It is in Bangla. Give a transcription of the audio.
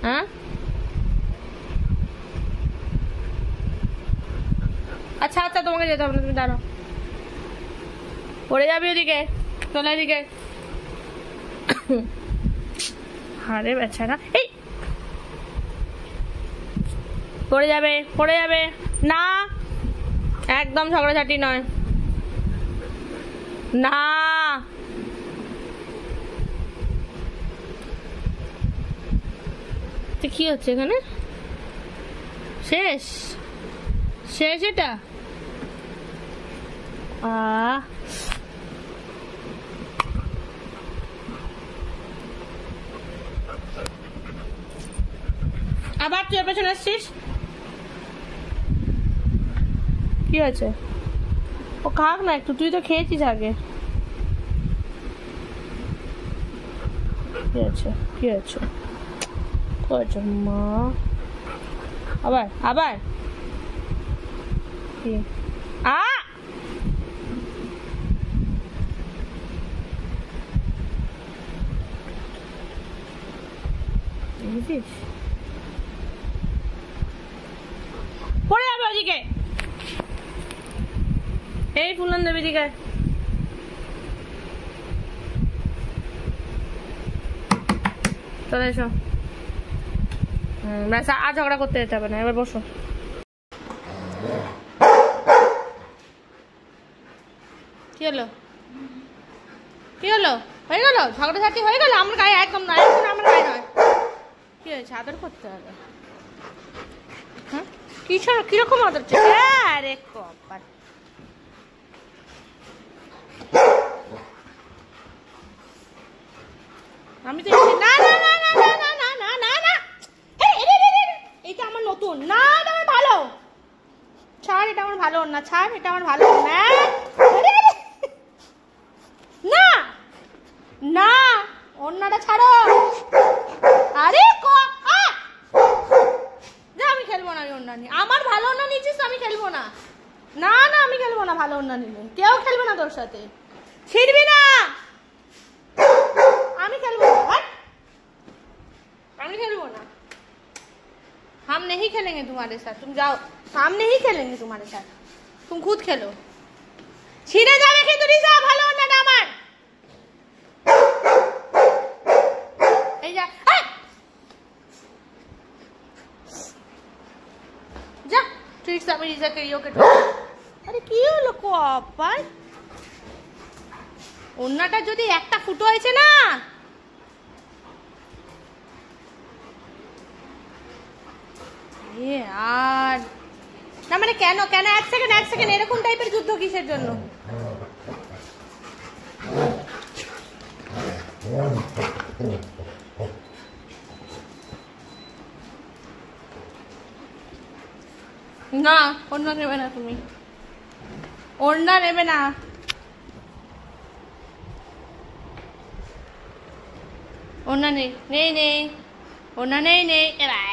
হ্যাঁ আচ্ছা আচ্ছা তোমাকে যেতে হবে না, তুমি দাঁড়াও, পড়ে যাবি ওদিকে, চলে এদিকে। আরে বেচারা, এই পড়ে যাবে, পড়ে যাবে না, একদম ঝগড়াঝাটি নয় না। কি হচ্ছে এখানে? শেষ শেষ এটা। আবার তুই পেছনে আসছিস, কি আছে? ও খাক না একটু, তুই তো খেয়েছিস আগে। কি আছে কি আছে করেছো মা? আবার আবার কি? দেখেছিস পড়ে যাবে ওদিকে। এই ফুলন দেবী দিকে চলে এসো। ব্যাস, আর ঝগড়া করতে যেতে হবে না, এবার বসো। কি হলো কি হলো? হয়ে গেল ঝগড়াঝাটি, হয়ে গেল? আমার গায়ে একদম নয়, এখন আমার গায়ে নয়। কি হয়েছে? আদর করতে হবে। হ্যাঁ কিরকম আদর চাই? আরে কপাল, আমি তো না না না না না না না না না, এইটা আমার নতুন না, এটা আমার ভালো। ছাড়, এটা আমার ভালো না, ছাড়, এটা আমার ভালো না। না না, অন্যটা ছাড়ো। আরে যা, আমি খেলবো না, আমি অন্য নিয়ে। আমার ভালো অন্য নিয়েছিস, আমি খেলবো না। না না, আমি খেলবো না, ভালো অন্য নিলে কেউ খেলবে না তোর সাথে, ছিড়বি না। আমি খেলবো না, আমি খেলবো না। हम नहीं खेलेंगे तुम्हारे साथ, तुम जाओ, हम नहीं खेलेंगे तुम्हारे साथ, तुम खुद खेलो। ছিড়ে যাবে কিন্তু রিসা, ভালো না আমার। এই যা যা, তুই আমি রিসাকে ইয়োকে। আরে কি হলো কপাল, ওন্নাটা যদি একটা ফুটো হয়েছে না, আর না মানে কেন কেন এক সেকেন্ড এরকম টাইপের যুদ্ধ কিসের জন্য? না, ওড়না নেবে না, তুমি ওড়না নেবে না। ওড়না নেই নেই নেই, ওড়না নেই নেই। এবার